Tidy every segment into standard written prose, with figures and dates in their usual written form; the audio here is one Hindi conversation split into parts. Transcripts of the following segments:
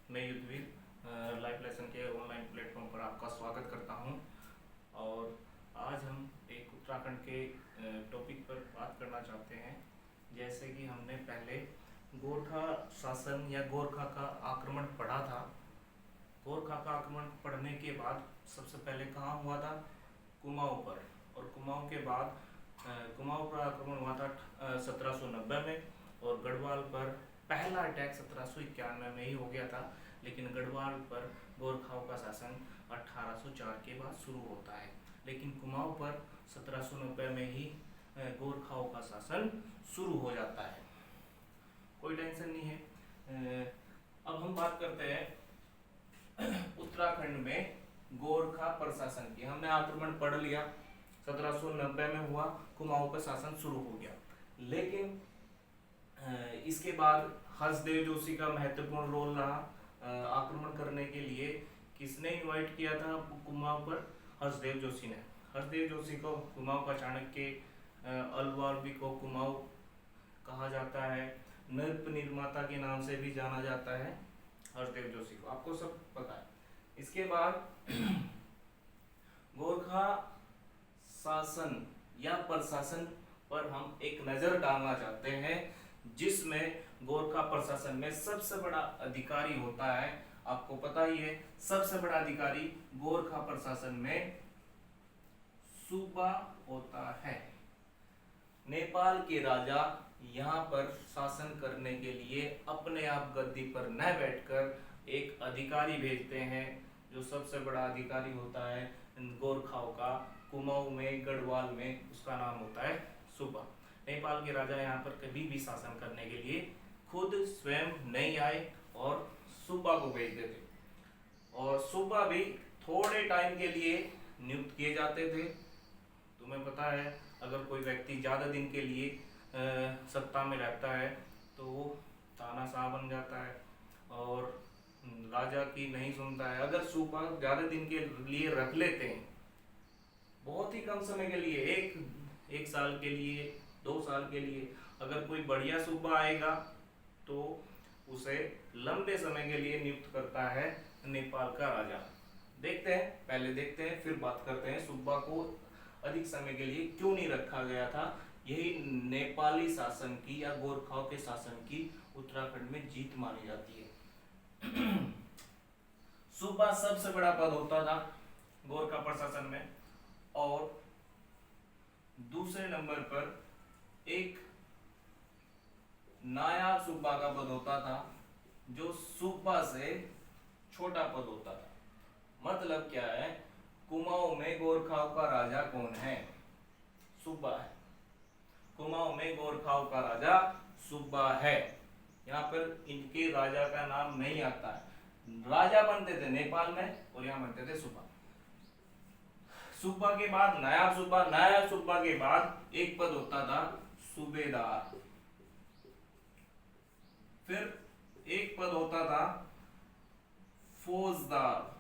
मैं युद्धवीर लाइव लेसन के ऑनलाइन प्लेटफॉर्म पर आपका स्वागत करता हूं। और आज हम एक उत्तराखंड के टॉपिक पर बात करना चाहते हैं। जैसे कि हमने पहले गोरखा शासन या गोरखा का आक्रमण पढ़ा था। गोरखा का आक्रमण पढ़ने के बाद सबसे पहले कहाँ हुआ था? कुमाऊं पर। और कुमाऊं के बाद कुमाऊं पर आक्रमण हुआ था 1790 में, और गढ़वाल पर पहला अटैक 1791 में ही हो गया था। लेकिन गढ़वाल पर गोरखाओं का शासन 1804 के बाद शुरू होता है, लेकिन कुमाऊं पर 1790 में ही गोरखाओं का शासन शुरू हो जाता है। कोई टेंशन नहीं है। अब हम बात करते हैं उत्तराखंड में गोरखा प्रशासन की। हमने आक्रमण पढ़ लिया, 1790 में हुआ, कुमाऊं पर शासन शुरू हो गया। लेकिन इसके बाद हर्षदेव जोशी का महत्वपूर्ण रोल रहा। आक्रमण करने के लिए किसने इनवाइट किया था कुमाऊं पर? हर्षदेव जोशी ने। हर्षदेव जोशी को कुमाऊं का चाणक्य, अलवारबी को कुमाऊं कहा जाता है, नृप निर्माता के नाम से भी जाना जाता है हर्षदेव जोशी को, आपको सब पता है। इसके बाद गोरखा शासन या प्रशासन पर हम एक नजर डालना चाहते हैं, जिसमें गोरखा प्रशासन में सबसे बड़ा अधिकारी होता है। आपको पता ही है, सबसे बड़ा अधिकारी गोरखा प्रशासन में सूबा होता है। नेपाल के राजा यहाँ पर शासन करने के लिए अपने आप गद्दी पर न बैठकर एक अधिकारी भेजते हैं, जो सबसे बड़ा अधिकारी होता है गोरखाओं का कुमाऊं में, गढ़वाल में, उसका नाम होता है सूबा। नेपाल के राजा यहाँ पर कभी भी शासन करने के लिए खुद स्वयं नहीं आए और सूबा को भेजते थे। और सूबा भी थोड़े टाइम के लिए नियुक्त किए जाते थे। तुम्हें पता है, अगर कोई व्यक्ति ज्यादा दिन के लिए सत्ता में रहता है तो वो तानाशाह बन जाता है और राजा की नहीं सुनता है। अगर सूबा ज्यादा दिन के लिए रख लेते हैं, बहुत ही कम समय के लिए, एक साल के लिए, 2 साल के लिए, अगर कोई बढ़िया सूबा आएगा तो उसे लंबे समय के लिए नियुक्त करता है नेपाल का राजा। देखते हैं, पहले देखते हैं, फिर बात करते हैं सूबा को अधिक समय के लिए क्यों नहीं रखा गया था। यही नेपाली शासन की या गोरखाओं के शासन की उत्तराखंड में जीत मानी जाती है। सूबा सबसे बड़ा पद होता था गोरखा प्रशासन में, और दूसरे नंबर पर एक नायाब सूबा का पद होता था, जो सूबा से छोटा पद होता था। मतलब क्या है? कुमाऊं में गोरखाओं का राजा कौन है? सूबा है। कुमाऊं में गोरखाओं का राजा सूबा है। यहाँ पर इनके राजा का नाम नहीं आता है। राजा बनते थे नेपाल में और यहाँ बनते थे सूबा। सूबा के बाद नायाब सूबा, नायाब सूबा के बाद एक पद होता था सूबेदार। फिर एक पद होता था फौजदार।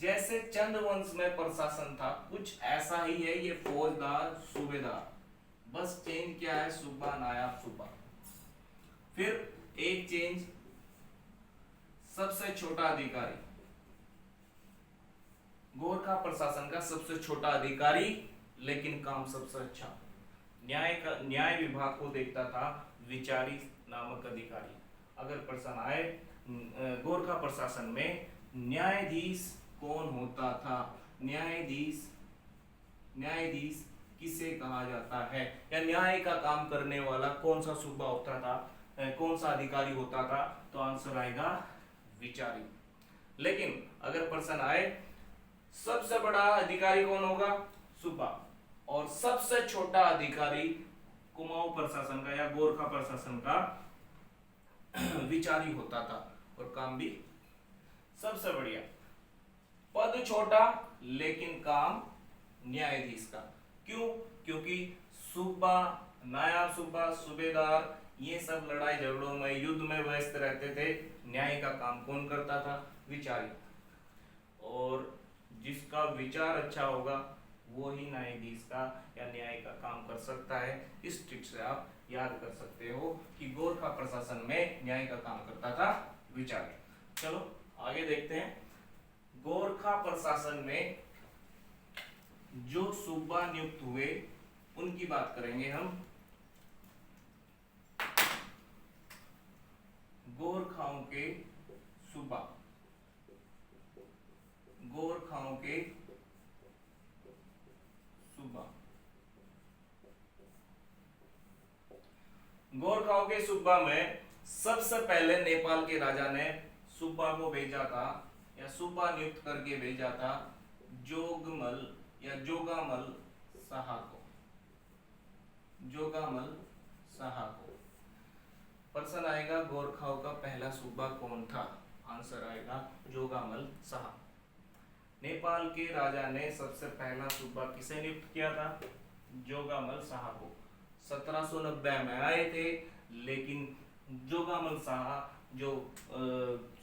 जैसे चंद वंश में प्रशासन था, कुछ ऐसा ही है ये फौजदार, सूबेदार। बस चेंज क्या है? सूबा, नायाब सूबा। फिर एक चेंज, सबसे छोटा अधिकारी। गोरखा प्रशासन का सबसे छोटा अधिकारी, लेकिन काम सबसे अच्छा। न्याय विभाग को देखता था विचारी नामक अधिकारी। अगर प्रश्न आए गोरखा प्रशासन में न्यायाधीश कौन होता था, न्यायाधीश किसे कहा जाता है, या न्याय का काम करने वाला कौन सा सूबा होता था, कौन सा अधिकारी होता था, तो आंसर आएगा विचारी। लेकिन अगर प्रश्न आए सबसे बड़ा अधिकारी कौन होगा? सूबा। और सबसे छोटा अधिकारी कुमाऊं प्रशासन का या गोरखा प्रशासन का विचारी होता था, और काम भी सबसे बढ़िया। पद छोटा लेकिन काम न्यायाधीश का। क्यों? क्योंकि सूबा, नायाब सूबा, सूबेदार, ये सब लड़ाई झगड़ों में, युद्ध में व्यस्त रहते थे। न्याय का काम कौन करता था? विचारी। और जिसका विचार अच्छा होगा वो ही न्यायाधीश का या न्याय का काम कर सकता है। इस ट्रिक से आप याद कर सकते हो कि गोरखा प्रशासन में न्याय का काम करता था विचारक। चलो आगे देखते हैं। गोरखा प्रशासन में जो सूबा नियुक्त हुए उनकी बात करेंगे हम। गोरखाओं के सूबा, गोरखाओं के सूबा, गोरखाओं के सूबा में सबसे पहले नेपाल के राजा ने सूबा को भेजा था या सूबा नियुक्त करके भेजा था जोगमल या जोगामल शाह को। जोगामल शाह को। प्रश्न आएगा गोरखाओं का पहला सूबा कौन था? आंसर आएगा जोगामल शाह। नेपाल के राजा ने सबसे पहला सूबा किसे नियुक्त किया था? जोगामल शाह को। 1790 में आए थे, लेकिन जोगामल शाह जो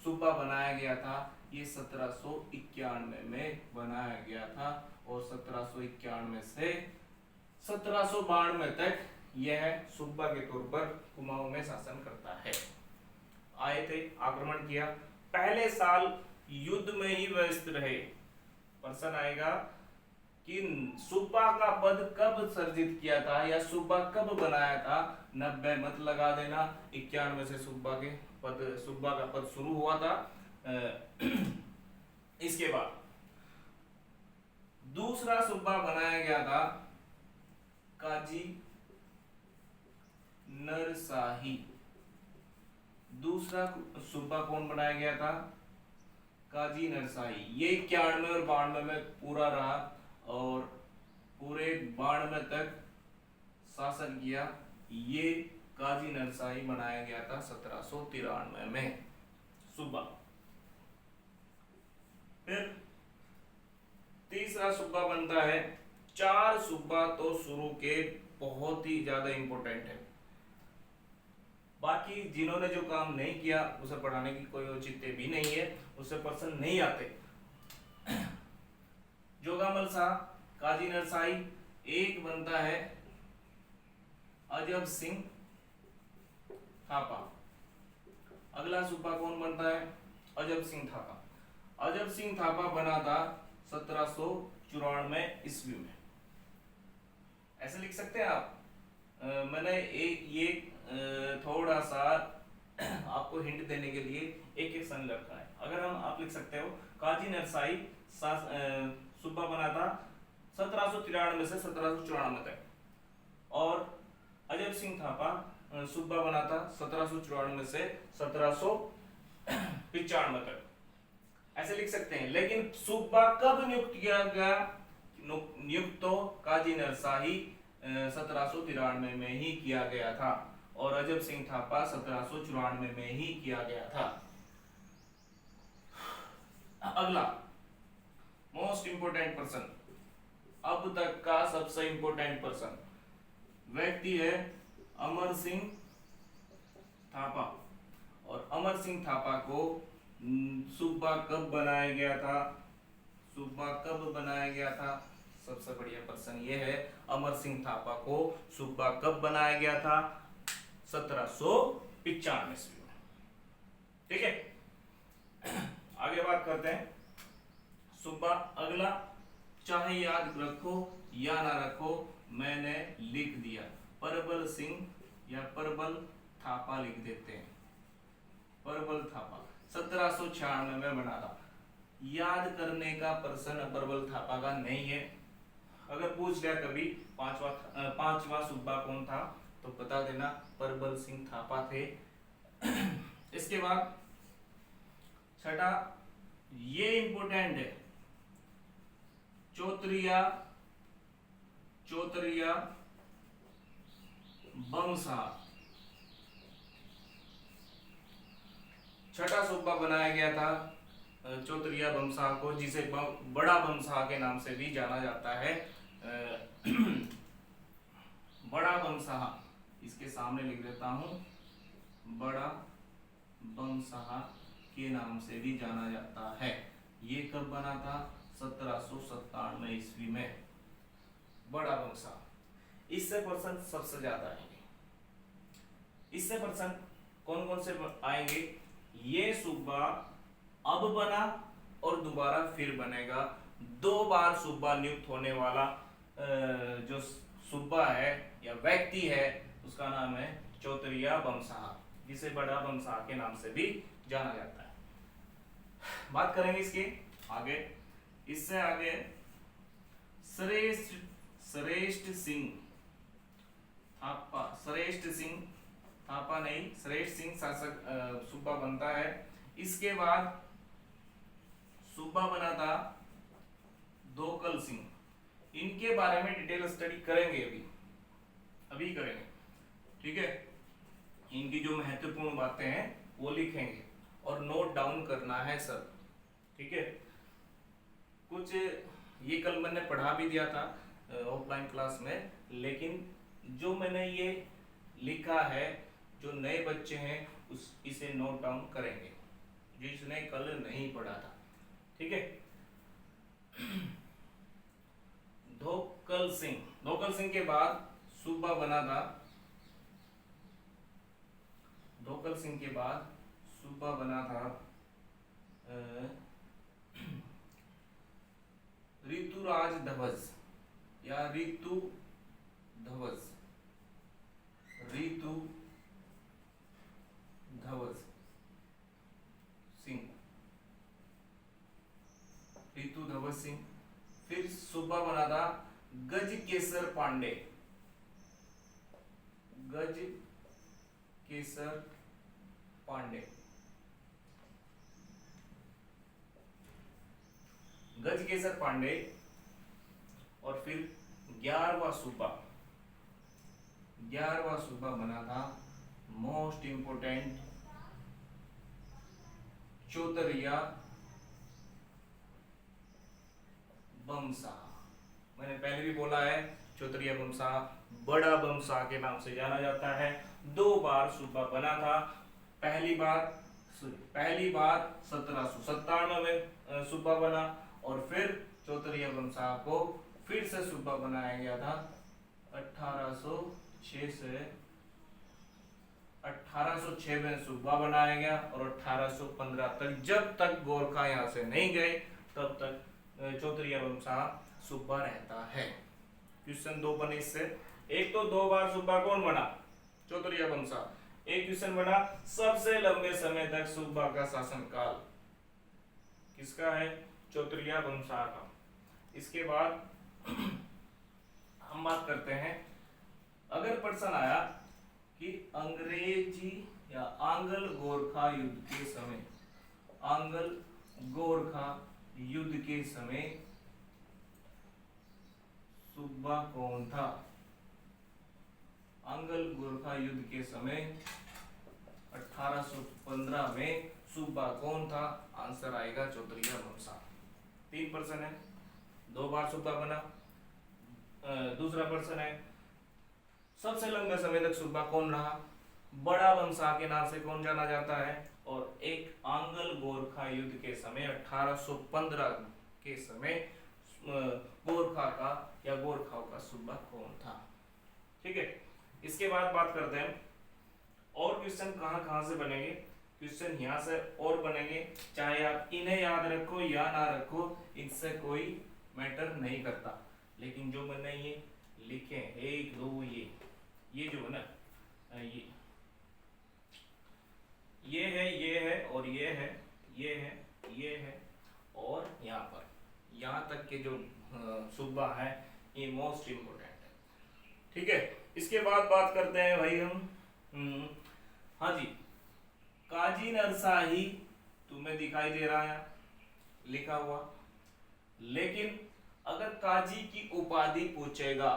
सूबा बनाया गया था ये 1791 में बनाया गया था और 1791 से 1792 तक यह सूबा के तौर पर कुमाऊं में शासन करता है। आए थे, आक्रमण किया, पहले साल युद्ध में ही व्यस्त रहे। प्रश्न आएगा कि सूबा का पद कब सर्जित किया था या सूबा कब बनाया था? 90 मत लगा देना। 91 से सूबा का पद शुरू हुआ था। इसके बाद दूसरा सूबा बनाया गया था काजी नरशाही। दूसरा सूबा कौन बनाया गया था? काजी नरशाही। ये 91 और 92 में पूरा रहा और पूरे 92 तक शासन किया। ये काजी नरशाही बनाया गया था 1793 में सूबा। फिर तीसरा सूबा बनता है, 4 सूबा तो शुरू के बहुत ही ज्यादा इंपॉर्टेंट है। बाकी जिन्होंने जो काम नहीं किया उसे पढ़ाने की कोई औचित्य भी नहीं है, उसे प्रश्न नहीं आते। जोगामल शाह, काजी नरशाही, एक बनता है अजब सिंह थापा। अगला सूबा कौन बनता है? अजब सिंह थापा। अजब सिंह थापा बना था 1794 ईस्वी में। ऐसे लिख सकते हैं आप। मैंने ये थोड़ा सा आपको हिंट देने के लिए एक सन रखा है। अगर आप लिख सकते हो काजी नरशाही सूबा बना था 1793 से 1794 तक और अजब सिंह थापा सूबा बना था 1794 से 1795 तक। ऐसे लिख सकते हैं। लेकिन सूबा कब नियुक्त किया गया? नियुक्त तो काजी नरशाही 1793 में ही किया गया था और अजब सिंह थापा 1794 में ही किया गया था। अगला मोस्ट इंपोर्टेंट पर्सन, अब तक का सबसे इंपोर्टेंट पर्सन व्यक्ति है अमर सिंह थापा। और अमर सिंह थापा को सूबा कब बनाया गया था? सूबा कब बनाया गया था? सबसे बढ़िया पर्सन ये है, अमर सिंह थापा को सूबा कब बनाया गया था? 1795 ईस्वी में। ठीक है, आगे बात करते हैं सूबा। अगला, चाहे याद रखो या ना रखो, मैंने लिख दिया। परबल सिंह या परबल थापा लिख देते हैं। परबल थापा 1796 में बना था। याद करने का प्रश्न परबल थापा का नहीं है। अगर पूछ लिया कभी पांचवा सूबा कौन था तो बता देना परबल सिंह थापा थे। इसके बाद छठा, ये इंपोर्टेंट है, चौतरिया बमशाह। छठा सूबा बनाया गया था चौतरिया बमशाह को, जिसे बड़ा बमशाह के नाम से भी जाना जाता है। बड़ा बमशाह, इसके सामने लिख देता हूं, बड़ा बमशाह के नाम से भी जाना जाता है। ये कब बना था? 1797 ईस्वी में। बड़ा बमसा। इससे पर्सन सबसे ज्यादा आएंगे। इससे पर्सन कौन कौन से आएंगे? ये सूबा अब बना और दोबारा फिर बनेगा। 2 बार सूबा नियुक्त होने वाला जो सूबा है या व्यक्ति है उसका नाम है चौतरिया बमशाह, जिसे बड़ा बमशाह के नाम से भी जाना जाता है। बात करेंगे इसके आगे। इससे आगे श्रेष्ठ सिंह थापा, श्रेष्ठ सिंह थापा नहीं, श्रेष्ठ सिंह शासक सूबा बनता है। इसके बाद सूबा बना था दोकल सिंह। इनके बारे में डिटेल स्टडी करेंगे, अभी करेंगे, ठीक है। इनकी जो महत्वपूर्ण बातें हैं वो लिखेंगे और नोट डाउन करना है सब, ठीक है। कुछ ये कल मैंने पढ़ा भी दिया था ऑफलाइन क्लास में, लेकिन जो मैंने ये लिखा है, जो नए बच्चे हैं इसे नोट डाउन करेंगे, जिसने कल नहीं पढ़ा था, ठीक है। धोकल सिंह के बाद सूबा बना था, धोकल सिंह के बाद सूबा बना था ऋतुराज धवज या ऋतु धवज, ऋतु धवज सिंह, ऋतु धवज सिंह। फिर सूबा बना था गज केसर पांडे, गज केसर पांडे, गज केसर पांडे। और फिर 11वां सूबा बना था मोस्ट इंपोर्टेंट चौतरिया बमशाह। मैंने पहले भी बोला है चौतरिया बमशाह बड़ा बमशाह के नाम से जाना जाता है। 2 बार सूबा बना था। पहली बार 1797 में सूबा बना और फिर चौतरिया बमशाह को फिर से सूबा बनाया गया था 1806 में सूबा बनाया गया और 1815 तक, जब तक गोरखा यहाँ से नहीं गए तब तक चौतरिया बमशाह सूबा रहता है। क्वेश्चन 2 बने इससे। एक तो 2 बार सूबा कौन बना? चौतरिया बमशाह। एक क्वेश्चन बना सबसे लंबे समय तक सूबा का शासनकाल किसका है? चौतरिया बमशाह का। इसके बाद हम बात करते हैं, अगर प्रश्न आया कि अंग्रेजी या आंग्ल गोरखा युद्ध के समय, आंग्ल गोरखा युद्ध के समय सूबा कौन था? आंग्ल गोरखा युद्ध के समय 1815 में सूबा कौन था? आंसर आएगा चौतरिया बमशाह। 3 प्रश्न है, 2 बार सूबा बना। दूसरा प्रश्न है सबसे लंबे समय तक सूबा कौन रहा? बड़ा बमशाह के नाम से कौन जाना जाता है? और एक आंग्ल गोरखा युद्ध के समय 1815 के समय गोरखा का या गोरखाओं का सूबा कौन था? ठीक है। इसके बाद बात करते हैं और क्वेश्चन कहाँ से बनेंगे। क्वेश्चन यहाँ से और बनेंगे, चाहे आप इन्हें याद रखो या ना रखो, इससे कोई मैटर नहीं करता। लेकिन जो मैंने ये लिखे 1 2 ये जो है ना, ये है और ये है, ये है और यहाँ पर यहाँ तक के जो सूबा है ये मोस्ट इम्पोर्टेंट है। ठीक है। इसके बाद बात करते हैं भाई हम हाँ जी, काजी नरशाही तुम्हें दिखाई दे रहा है लिखा हुआ, लेकिन अगर काजी की उपाधि पूछेगा,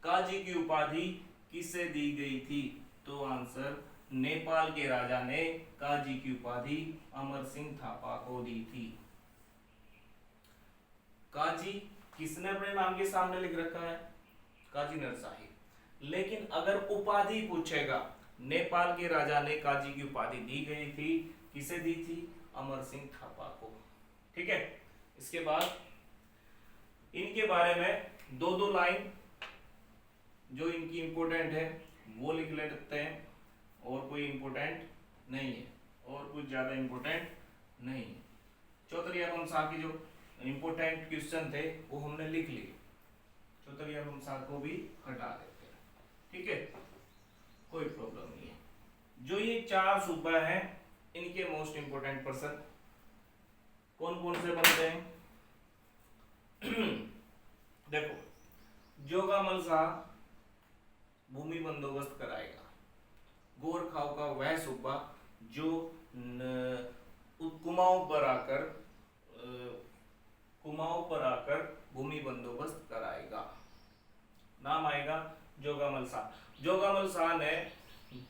काजी की उपाधि किसे दी गई थी, तो आंसर नेपाल के राजा ने काजी की उपाधि अमर सिंह थापा को दी थी। काजी किसने अपने नाम के सामने लिख रखा है? काजी नरशाही। लेकिन अगर उपाधि पूछेगा, नेपाल के राजा ने काजी की उपाधि दी गई थी, किसे दी थी? अमर सिंह थापा को। ठीक है। इसके बाद इनके बारे में 2 लाइन जो इनकी इंपोर्टेंट है वो लिख लेते हैं, और कोई इंपोर्टेंट नहीं है, और कुछ ज्यादा इंपोर्टेंट नहीं है। चौतरिया वंशा की जो इंपोर्टेंट क्वेश्चन थे वो हमने लिख लिए, चौतरिया वंशा को भी हटा देते हैं, ठीक है, कोई प्रॉब्लम नहीं है। जो ये 4 सूबा हैं इनके मोस्ट इंपोर्टेंट पर्सन कौन कौन से बनते हैं? देखो, जोगामल शाह भूमि बंदोबस्त कराएगा, गोरखाओं का वह सूबा जो कुमाऊं पर आकर भूमि बंदोबस्त कराएगा, नाम आएगा जोगामल शाह। जोगामल शाह ने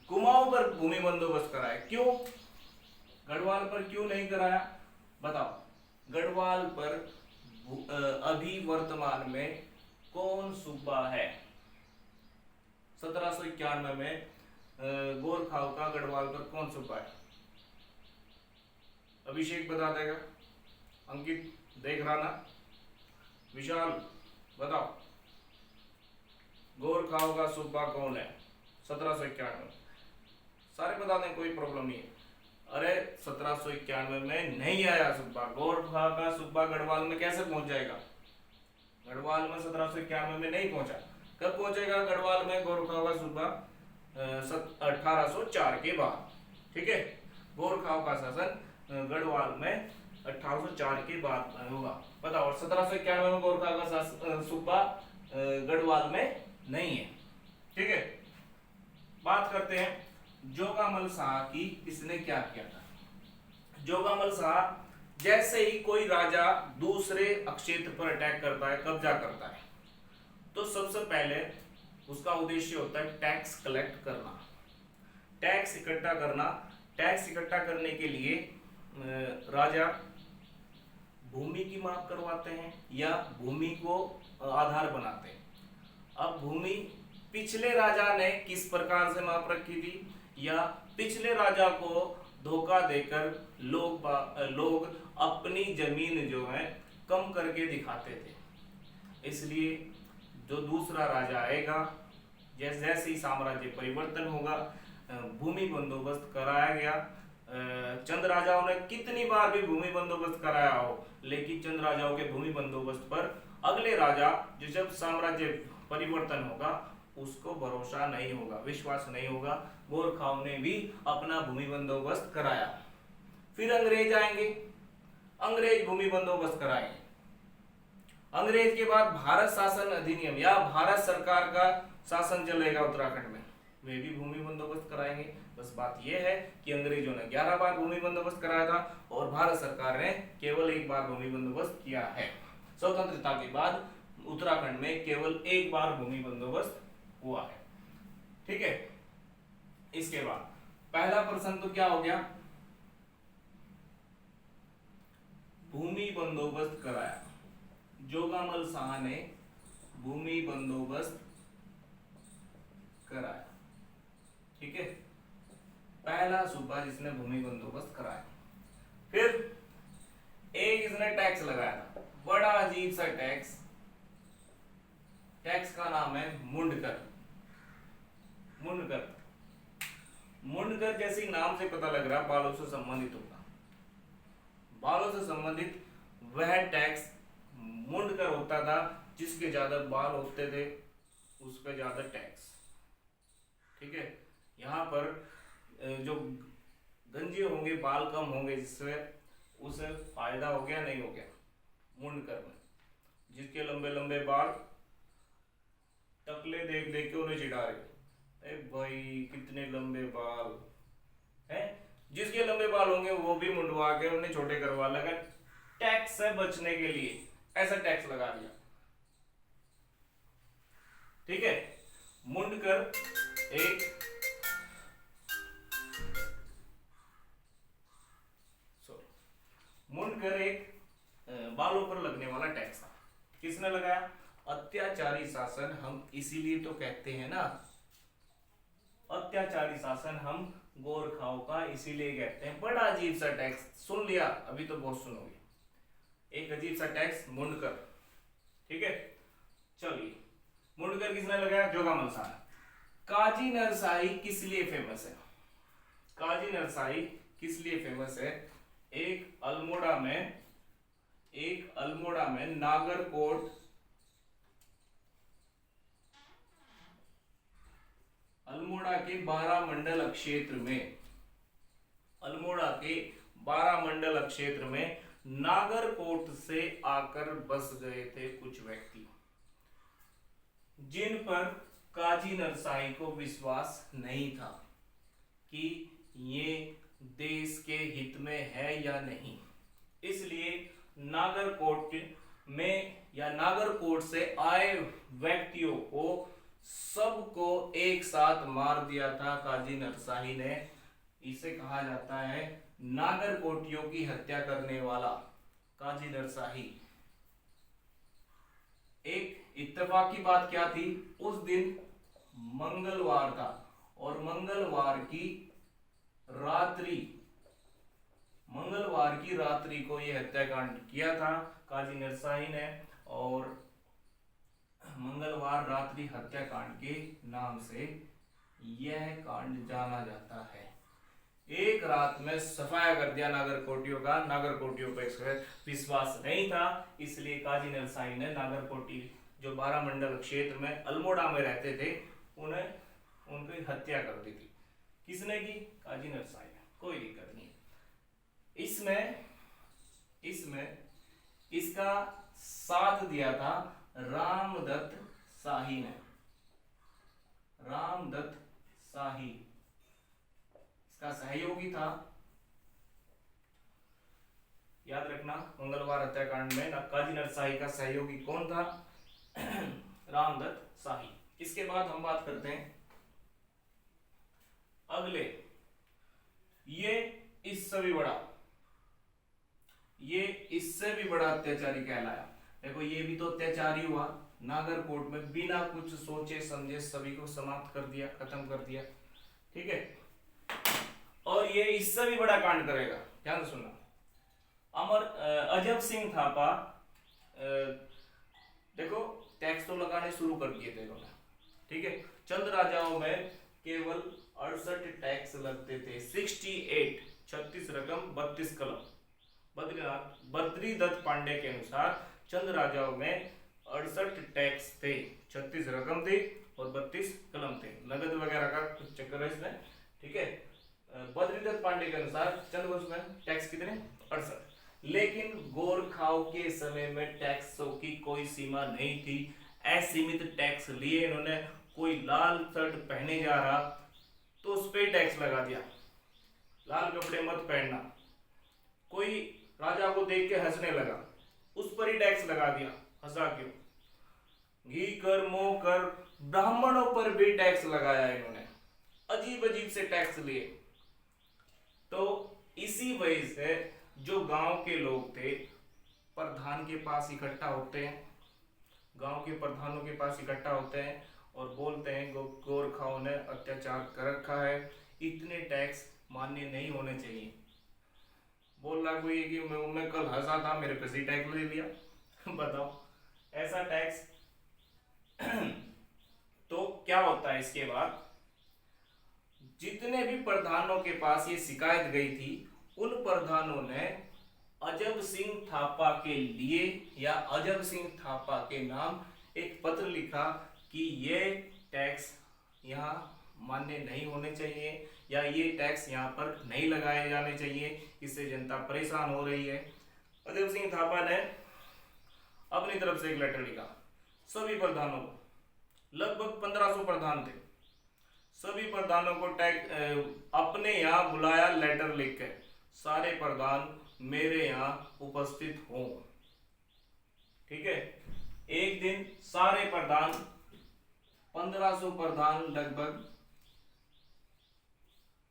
कुमाऊं पर भूमि बंदोबस्त कराया, क्यों? गढ़वाल पर क्यों नहीं कराया बताओ? गढ़वाल पर अभी वर्तमान में कौन सूबा है? 1791 में गोरखाओं का गढ़वाल पर कौन सूबा है? अभिषेक बता देगा, अंकित देख रहा ना, विशाल बताओ, गोरखाओं का सूबा कौन है 1791? सारे बता दें, कोई प्रॉब्लम नहीं है। अरे 1791 में नहीं आया सूबा, गोरखा का सूबा गढ़वाल में कैसे पहुंच जाएगा? गढ़वाल में 1791 में नहीं पहुंचा। कब पहुंचेगा गढ़वाल में गोरखाओं का सूबा? 1804 के बाद, ठीक है। गोरखाओं का शासन गढ़वाल में 1804 के बाद होगा, बताओ। 1791 में गोरखाओं का सूबा गढ़वाल में नहीं है, ठीक है। बात करते हैं जोगामल शाह की। इसने क्या किया था? जोगामल शाह जैसे ही कोई राजा दूसरे क्षेत्र पर अटैक करता है, कब्जा करता है, तो सबसे पहले उसका उद्देश्य होता है टैक्स कलेक्ट करना, टैक्स इकट्ठा करना। टैक्स इकट्ठा करने के लिए राजा भूमि की माप करवाते हैं या भूमि को आधार बनाते हैं। अब भूमि पिछले राजा ने किस प्रकार से माप रखी थी, या पिछले राजा को धोखा देकर लोग अपनी जमीन जो है कम करके दिखाते थे। इसलिए जो दूसरा राजा आएगा, जैसे ही साम्राज्य परिवर्तन होगा, भूमि बंदोबस्त कराया गया। चंद राजाओं ने कितनी बार भी भूमि बंदोबस्त कराया हो, लेकिन चंद राजाओं के भूमि बंदोबस्त पर अगले राजा जो जब साम्राज्य परिवर्तन होगा उसको भरोसा नहीं होगा, विश्वास नहीं होगा। गोरखाओं ने भी अपना भूमि बंदोबस्त कराया। फिर अंग्रेज आएंगे, अंग्रेज भूमि बंदोबस्त कराएंगे। अंग्रेज के बाद भारत शासन अधिनियम या भारत सरकार का शासन चलेगा उत्तराखंड में, वे भी भूमि बंदोबस्त कराएंगे। बस बात यह है कि अंग्रेजों ने 11 बार भूमि बंदोबस्त कराया था और भारत सरकार ने केवल 1 बार भूमि बंदोबस्त किया है। स्वतंत्रता के बाद उत्तराखंड में केवल 1 बार भूमि बंदोबस्त हुआ है, ठीक है। इसके बाद पहला प्रश्न तो क्या हो गया? भूमि बंदोबस्त कराया, जोगामल शाह ने भूमि बंदोबस्त कराया, ठीक है। पहला सूबा जिसने भूमि बंदोबस्त कराया। फिर एक इसने टैक्स लगाया था, बड़ा अजीब सा टैक्स। टैक्स का नाम है मुंडकर। मुंडकर, मुंडकर जैसे नाम से पता लग रहा है बालों से संबंधित होगा। बालों से संबंधित वह टैक्स मुंडकर होता था, जिसके ज्यादा बाल होते थे उस पर ज्यादा टैक्स, ठीक है। यहाँ पर जो गंजे होंगे, बाल कम होंगे, जिससे उसे फायदा हो गया नहीं हो गया मुंडकर में। जिसके लंबे लंबे बाल, टकले देख देख के उन्हें चिढ़ा रहे, अरे भाई कितने लंबे बाल हैं। जिसके लंबे बाल होंगे वो भी मुंडवा के उन्हें छोटे करवा लगा, टैक्स से बचने के लिए ऐसा टैक्स लगा दिया, ठीक है। मुंडकर एक मुंडकर एक बालों पर लगने वाला टैक्स था। किसने लगाया? अत्याचारी शासन हम इसीलिए तो कहते हैं ना, अत्याचारी शासन हम गोरखाओं का इसीलिए कहते हैं। बड़ा अजीब सा टैक्स, सुन लिया, अभी तो बहुत सुनोगे। एक अजीब सा टैक्स मुंडकर, ठीक है। चलिए मुंडकर किसने लगाया? जोगा मलसाना। काजी नरसाई किस लिए फेमस है? काजी नरसाई किस लिए फेमस है? एक अल्मोड़ा में नागरकोट, अल्मोड़ा के 12 मंडल क्षेत्र में, अल्मोड़ा के 12 मंडल क्षेत्र में नागरकोट से आकर बस गए थे कुछ व्यक्ति, जिन पर काजी नरसाई को विश्वास नहीं था कि ये देश के हित में है या नहीं। इसलिए नागरकोट में या नागरकोट से आए व्यक्तियों को सबको एक साथ मार दिया था काजी नरसाई ने। इसे कहा जाता है नागरकोटियों की हत्या करने वाला काजी नरसाई। एक इत्तेफाक की बात क्या थी? उस दिन मंगलवार था और मंगलवार की रात्रि को यह हत्याकांड किया था काजी नरसाई ने, और मंगलवार रात्रि हत्याकांड के नाम से यह कांड जाना जाता है। एक रात में सफाया कर दिया नागरकोटियों का। नागरकोटियों पर विश्वास नहीं था, इसलिए काजी नरसाई ने नागरकोटी जो 12 मंडल क्षेत्र में अल्मोड़ा में रहते थे उनकी हत्या कर दी थी। किसने की? काजी नरसाई ने। कोई दिक्कत नहीं। इसमें इसका साथ दिया था रामदत्त शाही ने। रामदत्त शाही इसका सहयोगी था। याद रखना, मंगलवार हत्याकांड में काजी नरसाई का सहयोगी कौन था? रामदत्त शाही। इसके बाद हम बात करते हैं अगले, ये इससे भी बड़ा अत्याचारी कहलाया। देखो, ये भी तो अत्याचारी हुआ। नागरकोट में बिना कुछ सोचे समझे सभी को समाप्त कर दिया, खत्म कर दिया। ठीक है, और ये इससे भी बड़ा कांड करेगा। ध्यान सुनना। अजब सिंह थापा, देखो टैक्स तो लगाने शुरू कर दिए थे इन्होंने। ठीक है, चंद राजाओं में केवल 68 टैक्स लगते थे। 68, 36 रकम 32 कलम। बद्रीदत्त पांडे के अनुसार चंद राजाओं में 68 टैक्स थे, 36 रकम थे और 32 कलम थे। नगद वगैरह का कुछ चक्कर है इसमें। ठीक है, बद्रीदत्त पांडे के अनुसार चंद वर्ष में टैक्स कितने? 68। लेकिन गोरखाओं के समय में टैक्सों की कोई सीमा नहीं थी। असीमित टैक्स लिए इन्होंने। कोई लाल शर्ट पहने जा रहा तो उस पर टैक्स लगा दिया, लाल कपड़े मत पहनना। कोई राजा को देख के हंसने लगा, उस पर ही टैक्स लगा दिया। हंसा क्यों? घी कर, मोह कर, ब्राह्मणों पर भी टैक्स लगाया इन्होंने। अजीब अजीब से टैक्स लिए। तो इसी वजह से जो गांव के लोग थे प्रधान के पास इकट्ठा होते हैं, गांव के प्रधानों के पास इकट्ठा होते हैं और बोलते हैं गोरखाओं ने अत्याचार कर रखा है, इतने टैक्स मान्य नहीं होने चाहिए। बोल रहा कोई कि मैं कल हंसा था, मेरे पे से टैक्स ले लिया। बताओ, ऐसा टैक्स। तो क्या होता है इसके बाद? जितने भी प्रधानों के पास ये शिकायत गई थी, उन प्रधानों ने अजब सिंह थापा के लिए या अजब सिंह थापा के नाम एक पत्र लिखा कि ये टैक्स यहाँ मान्य नहीं होने चाहिए या ये टैक्स यहाँ पर नहीं लगाए जाने चाहिए, इससे जनता परेशान हो रही है। अजब सिंह थापा ने अपनी तरफ से एक लेटर लिखा सभी प्रधानों को। लगभग 1500 प्रधान थे। सभी प्रधानों को अपने यहाँ बुलाया, लेटर लिख के सारे प्रधान मेरे यहाँ उपस्थित हों। ठीक है, एक दिन सारे प्रधान 1500 प्रधान लगभग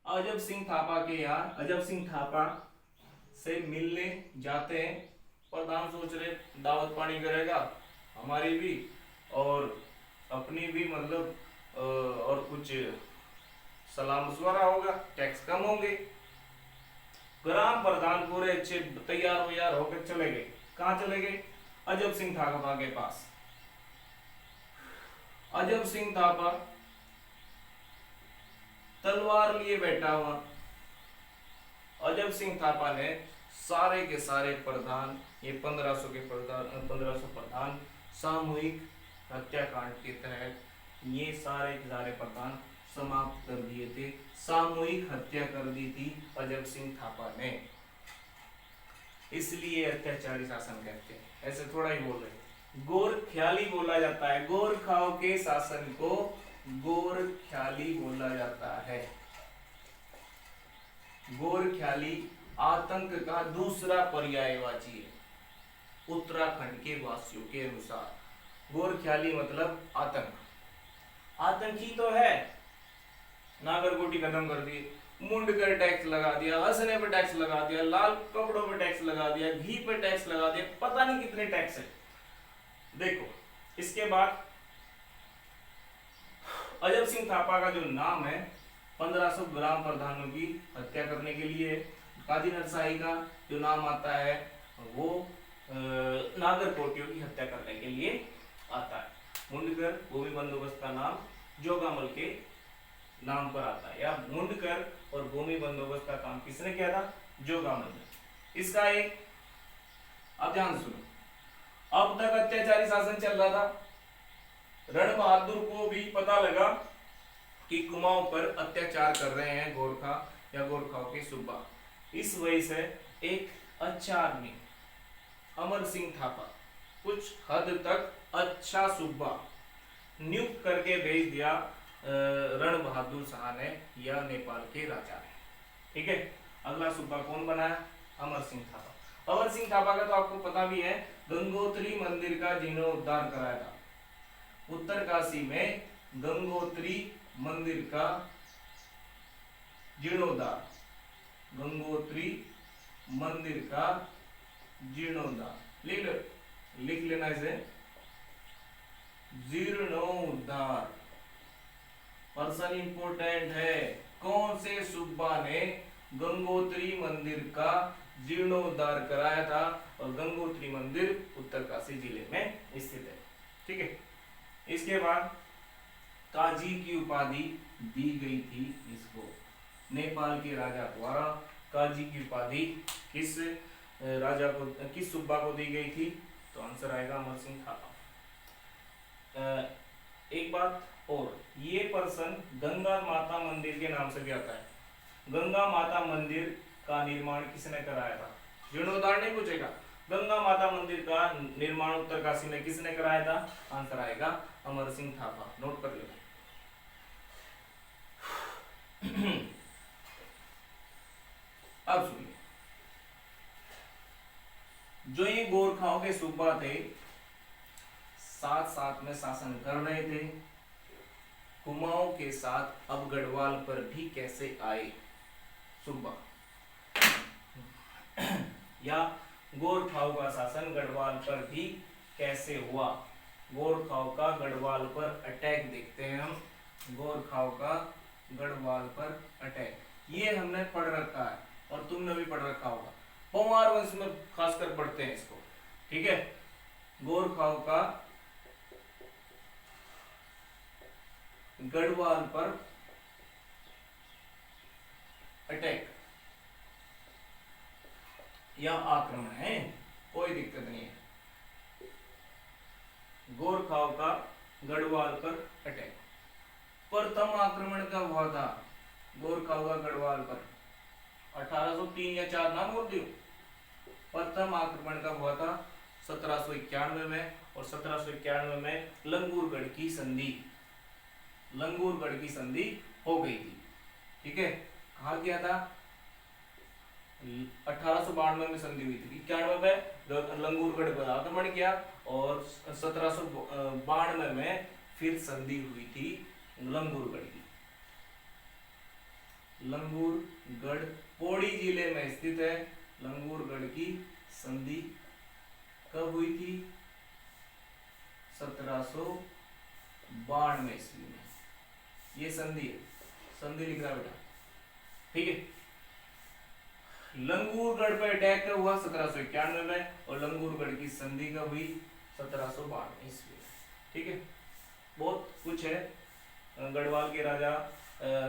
अजब सिंह थापा के यहाँ, अजब सिंह थापा से मिलने जाते हैं। प्रधान सोच रहे दावत पानी करेगा हमारी भी और अपनी भी, मतलब और कुछ सलाम मशवरा होगा, टैक्स कम होंगे। ग्राम प्रधान पूरे अच्छे तैयार होकर चले गए। कहाँ चले गए? अजब सिंह थापा के पास। अजब सिंह थापा तलवार लिए बैठा हुआ। अजब सिंह थापा ने सारे के सारे प्रधान, ये 1500 के प्रधान, 1500 प्रधान सामूहिक हत्याकांड के तहत ये सारे के सारे प्रधान समाप्त कर दिए थे। सामूहिक हत्या कर दी थी अजब सिंह थापा ने, इसलिए अत्याचारी शासन कहते हैं। ऐसे थोड़ा ही बोल रहे, गोरख्याली बोला जाता है। गोरखाओं के शासन को गोरख्याली बोला जाता है। गोरख्याली आतंक का दूसरा पर्यायवाची है उत्तराखंड के वासियों के अनुसार। गोरख्याली मतलब आतंक। आतंकी तो है, नागरकोटी खत्म कर दी, मुंड कर टैक्स लगा दिया, हंसने पे टैक्स लगा दिया, लाल कपड़ों पे टैक्स लगा दिया, घी पे टैक्स लगा दिया, पता नहीं कितने टैक्स है। देखो इसके बाद अजब सिंह थापा का जो नाम है 1500 ग्राम प्रधानों की हत्या करने के लिए, काजी नरसाई का जो नाम आता है वो नागरकोटियों की हत्या करने के लिए आता है। मुंडकर भूमि बंदोबस्त का नाम जोगामल के नाम पर आता है, या मुंडकर और भूमि बंदोबस्त का काम किसने किया था? जोगामल ने। इसका एक अब ध्यान सुनो, अब तक अत्याचारी शासन चल रहा था। रण बहादुर को भी पता लगा कि कुमाऊं पर अत्याचार कर रहे हैं गोरखा या गोरखाओं के सूबा। इस वजह से एक अच्छा आदमी अमर सिंह थापा, कुछ हद तक अच्छा सूबा नियुक्त करके भेज दिया रण बहादुर शाह ने या नेपाल के राजा ने। ठीक है, अगला सूबा कौन बनाया? अमर सिंह थापा। अमर सिंह थापा का तो आपको पता भी है, गंगोत्री मंदिर का जीर्णोद्धार कराया था। उत्तरकाशी में गंगोत्री मंदिर का जीर्णोद्धार, गंगोत्री मंदिर का जीर्णोद्धार लिख लेना इसे, जीर्णोद्धार। पर्सन इंपोर्टेंट है। कौन से सूबा ने गंगोत्री मंदिर का जीर्णोद्धार कराया था? और गंगोत्री मंदिर उत्तरकाशी जिले में स्थित है। ठीक है, इसके बाद काजी की उपाधि दी गई थी इसको, नेपाल के राजा द्वारा काजी की उपाधि किस राजा को, किस सूबा को दी गई थी? तो आंसर आएगा अमर सिंह थापा। एक बात और, ये पर्सन गंगा माता मंदिर के नाम से भी आता है। गंगा माता मंदिर का निर्माण किसने कराया था? जीर्णोद्धार नहीं पूछेगा, गंगा माता मंदिर का निर्माण उत्तरकाशी में किसने कराया था? आंसर आएगा अमर सिंह थापा। नोट कर लो। अब सुनिए, जो ये गोरखाओं के सूबा थे साथ साथ में शासन कर रहे थे, कुमाऊं के साथ अब गढ़वाल पर भी कैसे आए सूबा, या गोरखाओं का शासन गढ़वाल पर भी कैसे हुआ? गोरखाओं का गढ़वाल पर अटैक देखते हैं हम। गोरखाओं का गढ़वाल पर अटैक, ये हमने पढ़ रखा है और तुमने भी पढ़ रखा होगा, पंवार वंश में खासकर पढ़ते हैं इसको। ठीक है, गोरखाओं का गढ़वाल पर अटैक या आक्रमण है, कोई दिक्कत नहीं है। गोरखाओं का गढ़वाल पर अटैक। प्रथम आक्रमण कब हुआ था गोरखाओं का गढ़वाल पर? 1803 या 4 नाम बोल दियो। प्रथम आक्रमण कब हुआ था? 1791 में, और 1791 में लंगूरगढ़ की संधि, लंगूरगढ़ की संधि हो गई थी। ठीक है, कहा किया था? 1892 में संधि हुई थी। 91 में लंगूरगढ़ पर आक्रमण किया और 1792 में फिर संधि हुई थी लंगूरगढ़ की। लंगूरगढ़ पौड़ी जिले में स्थित है। लंगूरगढ़ की संधि कब हुई थी? 1792 ईस्वी में ये संधि है, संधि लिख रहा बेटा। ठीक है, लंगूरगढ़ पर अटैक कब हुआ? 1791 में, और लंगूरगढ़ की संधि कब हुई? 1792 ईस्वी में। ठीक है, बहुत कुछ है। गढ़वाल के राजा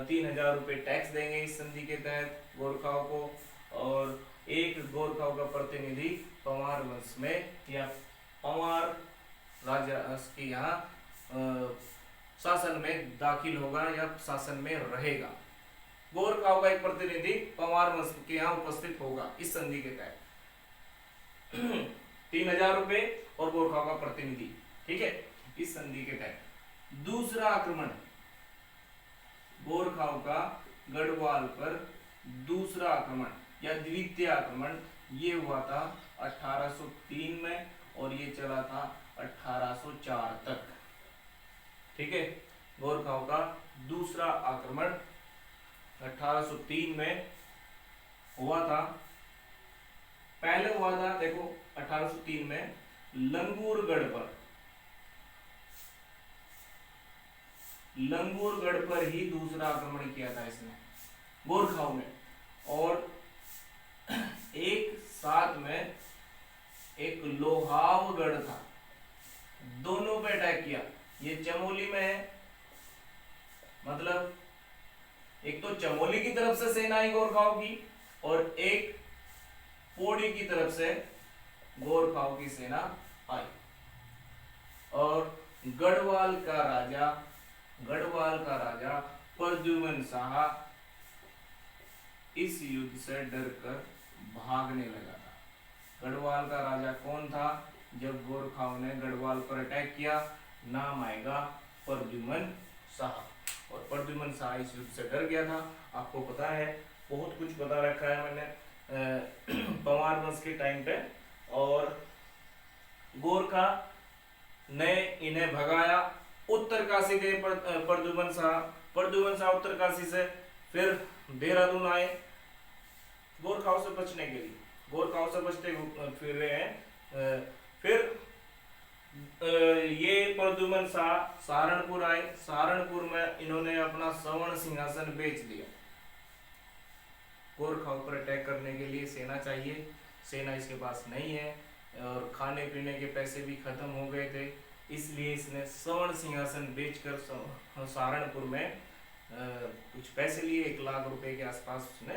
3,000 रुपये टैक्स देंगे इस संधि के तहत गोरखाओं को, और एक गोरखाओं का प्रतिनिधि पंवार वंश में या पंवार राजा के यहाँ शासन में दाखिल होगा या शासन में रहेगा। गोरखाओं का एक प्रतिनिधि पंवार वंश के यहाँ उपस्थित होगा इस संधि के तहत। 3,000 रुपये और गोरखाओं का प्रतिनिधि, ठीक है, इस संधि के तहत। दूसरा आक्रमण गोरखाओं का गढ़वाल पर दूसरा आक्रमण या द्वितीय आक्रमण ये हुआ था 1803 में और ये चला था 1804 तक, ठीक है। गोरखाओं का दूसरा आक्रमण 1803 में हुआ था। पहले हुआ था देखो 1803 में लंगूरगढ़ पर ही दूसरा आक्रमण किया था इसने गोरखाओं ने, और एक साथ में एक लोहावगढ़ था, दोनों पे अटैक किया। ये चमोली में है, मतलब एक तो चमोली की तरफ से सेना आई गोरखाओं की और एक पौड़ी की तरफ से गोरखाओं की सेना आई, और गढ़वाल का राजा प्रद्युमन शाह इस युद्ध से डरकर भागने लगा था। गढ़वाल का राजा कौन था? जब गोरखाओं ने गढ़वाल पर अटैक किया, नाम आएगा प्रद्युमन शाह, और प्रद्युमन शाह इस युद्ध से डर गया था। आपको पता है, बहुत कुछ बता रखा है मैंने पंवार वंश के टाइम पे, और गोरखा ने इन्हें भगाया। उत्तरकाशी गए प्रद्युमन शाह उत्तरकाशी से फिर देहरादून आए गोरखाओं से बचने के लिए। गोरखाओं से बचते फिर रहे हैं। फिर ये प्रद्युमन शाह सहारनपुर आए। सहारनपुर में इन्होंने अपना सवर्ण सिंहासन बेच दिया। गोरखाओं पर अटैक करने के लिए सेना चाहिए, सेना इसके पास नहीं है, और खाने पीने के पैसे भी खत्म हो गए थे, इसलिए इसने सवर्ण सिंहासन बेचकर सहारनपुर में कुछ पैसे लिए, 1 लाख रुपए के आसपास उसने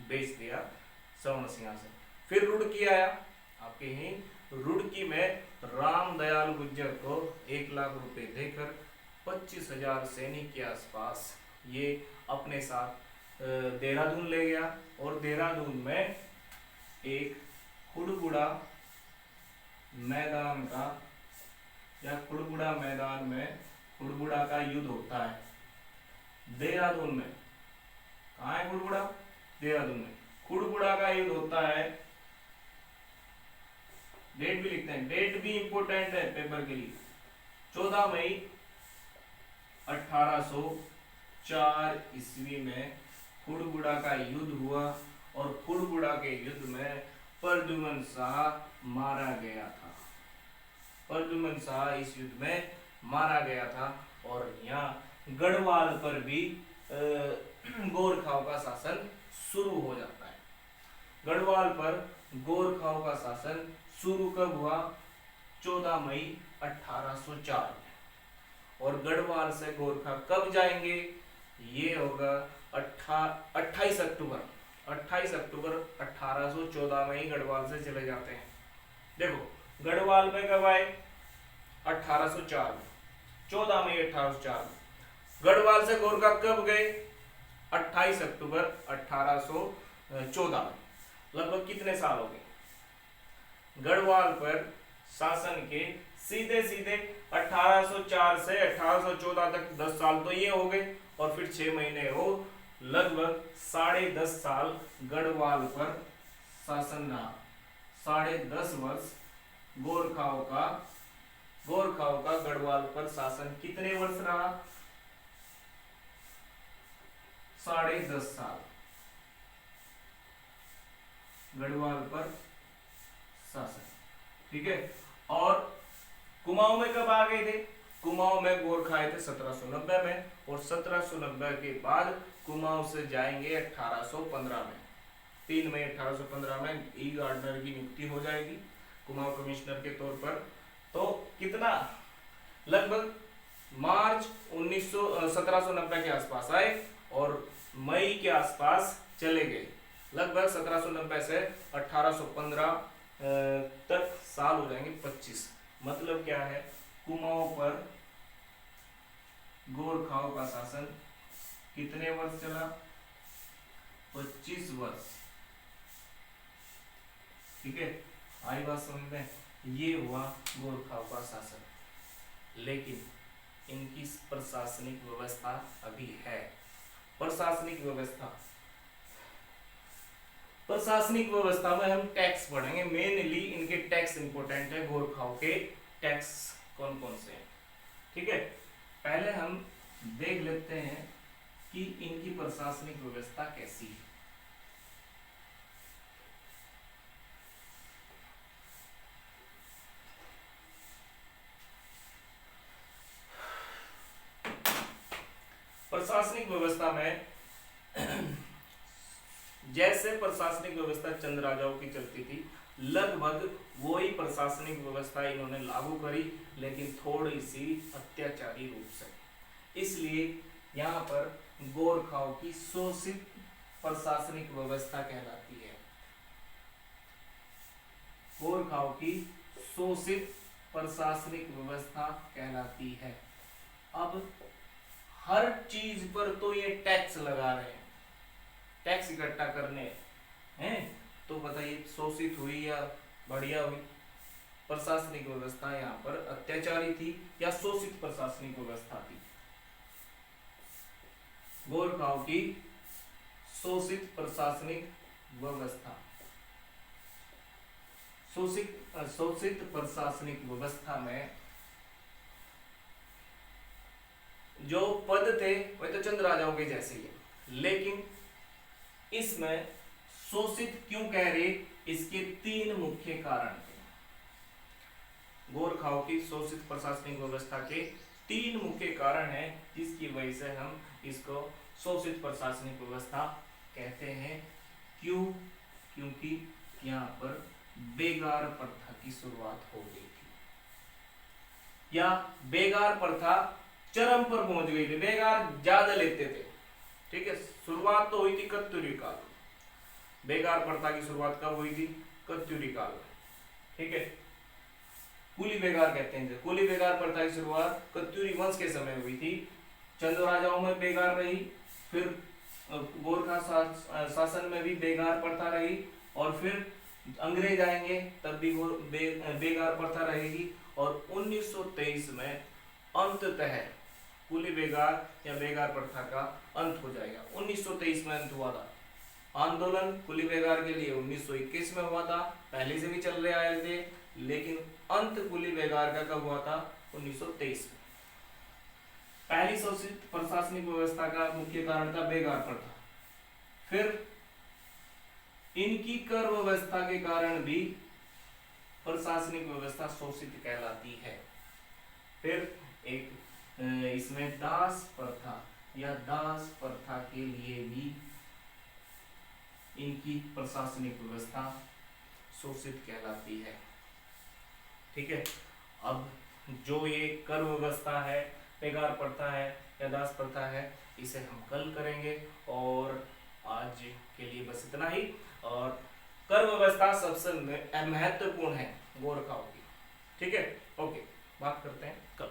बेच दिया सवर्ण सिंहासन। फिर रुड़की आया, आपके ही रुड़की में रामदयाल गुर्जर को 1 लाख रुपए देकर 25,000 सैनिक के आसपास ये अपने साथ देहरादून ले गया, और देहरादून में एक खुड़बुड़ा मैदान का या खुड़बुड़ा मैदान में खुड़बुड़ा का युद्ध होता है देहरादून में। कहाँ है खुड़बुड़ा? देहरादून में खुड़बुड़ा का युद्ध होता है। डेट भी लिखते हैं, डेट भी इंपोर्टेंट है पेपर के लिए। 14 मई 1804 ईस्वी में खुड़बुड़ा का युद्ध हुआ, और खुड़बुड़ा के युद्ध में प्रद्युमन शाह मारा गया था। प्रद्युमन शाह इस युद्ध में मारा गया था, और यहाँ गढ़वाल पर भी गोरखाओं का शासन शुरू हो जाता है। गढ़वाल पर गोरखाओं का शासन शुरू कब हुआ? 14 मई 1804 में। और गढ़वाल से गोरखा कब जाएंगे? ये होगा 28 अक्टूबर 1814 में ही गढ़वाल से चले जाते हैं। देखो गढ़वाल में कब आए? 1804 में, 14 मई 1804 में। गढ़वाल से गोरखा कब गए? 28 अक्टूबर 1814 में। लगभग कितने साल हो गए? गढ़वाल पर शासन के सीधे 1804 से 1814 तक 10 साल तो ये हो गए, और फिर 6 महीने हो, लगभग 10.5 साल गढ़वाल पर शासन रहा। 10.5 वर्ष गोरखाओं का गढ़वाल पर शासन कितने वर्ष रहा? 10.5 साल गढ़वाल पर शासन, ठीक है। और कुमाऊं में कब आ गए थे? कुमाऊं में गोरखा आए थे 1790 में, और 1790 के बाद कुमाऊं से जाएंगे 1815 में। 3 मई 1815 में ई गार्डनर की नियुक्ति हो जाएगी कुमाऊं कमिश्नर के तौर पर। तो कितना? लगभग मार्च 1790 के आसपास आए और मई के आसपास चले गए। लगभग 1790 से 1815 तक साल हो जाएंगे 25। मतलब क्या है, कुमाऊं पर गोरखाओं का शासन कितने वर्ष चला? 25 वर्ष। ठीक है, आई बात समझ में? ये हुआ गोरखाओं का शासन। लेकिन इनकी प्रशासनिक व्यवस्था अभी है। प्रशासनिक व्यवस्था में हम टैक्स पढ़ेंगे। मेनली इनके टैक्स इंपॉर्टेंट है। गोरखाओं के टैक्स कौन कौन से हैं? ठीक है, पहले हम देख लेते हैं कि इनकी प्रशासनिक व्यवस्था कैसी है। प्रशासनिक व्यवस्था में जैसे प्रशासनिक व्यवस्था चंद राजाओं की चलती थी, लगभग वही प्रशासनिक व्यवस्था इन्होंने लागू करी, लेकिन थोड़ी सी अत्याचारी रूप से। इसलिए यहाँ पर गोरखाओं की शोषित प्रशासनिक व्यवस्था कहलाती है। गोरखाओं की शोषित प्रशासनिक व्यवस्था कहलाती है। अब हर चीज पर तो ये टैक्स लगा रहे हैं, टैक्स इकट्ठा करने हैं। तो बताइए, शोषित हुई या बढ़िया हुई? प्रशासनिक व्यवस्था यहाँ पर अत्याचारी थी या शोषित प्रशासनिक व्यवस्था थी? गोरखाओं की शोषित प्रशासनिक व्यवस्था। शोषित प्रशासनिक व्यवस्था में जो पद थे वह तो चंद राजाओं के जैसे ही है, लेकिन इसमें शोषित क्यों कह रहे? इसके 3 मुख्य कारण थे। गोरखाओं की शोषित प्रशासनिक व्यवस्था के 3 मुख्य कारण हैं, जिसकी वजह से हम इसको शोषित प्रशासनिक व्यवस्था कहते हैं। क्यों? क्योंकि यहाँ पर बेगार प्रथा की शुरुआत हो गई थी, या बेगार प्रथा चरम पर पहुंच गई थी। बेगार ज्यादा लेते थे। ठीक है, शुरुआत तो हुई थी कत्यूरी काल। बेगार प्रथा की शुरुआत कब हुई थी? कत्यूरी काल। ठीक है, कुली बेगार कहते हैं। कुली बेगार प्रथा की शुरुआत कत्यूरी वंश के समय हुई थी। चंद राजाओं में बेगार रही, फिर गोरखा शासन में भी बेगार प्रथा रही, और फिर अंग्रेज आएंगे तब भी वो बेगार प्रथा रहेगी। और 1923 में अंततः कुली बेगार या बेगार प्रथा का अंत हो जाएगा। 1923 में अंत हुआ था। आंदोलन कुली बेगार के लिए 1921 में हुआ था, पहले से भी चल रहे आए थे, लेकिन अंत कुली बेगार का कब हुआ था? 1923 में। पहली शोषित प्रशासनिक व्यवस्था का मुख्य कारण था बेगार प्रथा। फिर इनकी कर व्यवस्था के कारण भी प्रशासनिक व्यवस्था शोषित कहलाती है। फिर एक इसमें दास प्रथा या दास प्रथा के लिए भी इनकी प्रशासनिक व्यवस्था शोषित कहलाती है। ठीक है, अब जो ये कर व्यवस्था है, बेगार प्रथा है या दास प्रथा है, इसे हम कल करेंगे। और आज के लिए बस इतना ही। और कर व्यवस्था सबसे महत्वपूर्ण है गोरखाओं की। ठीक है, ओके, बात करते हैं कल।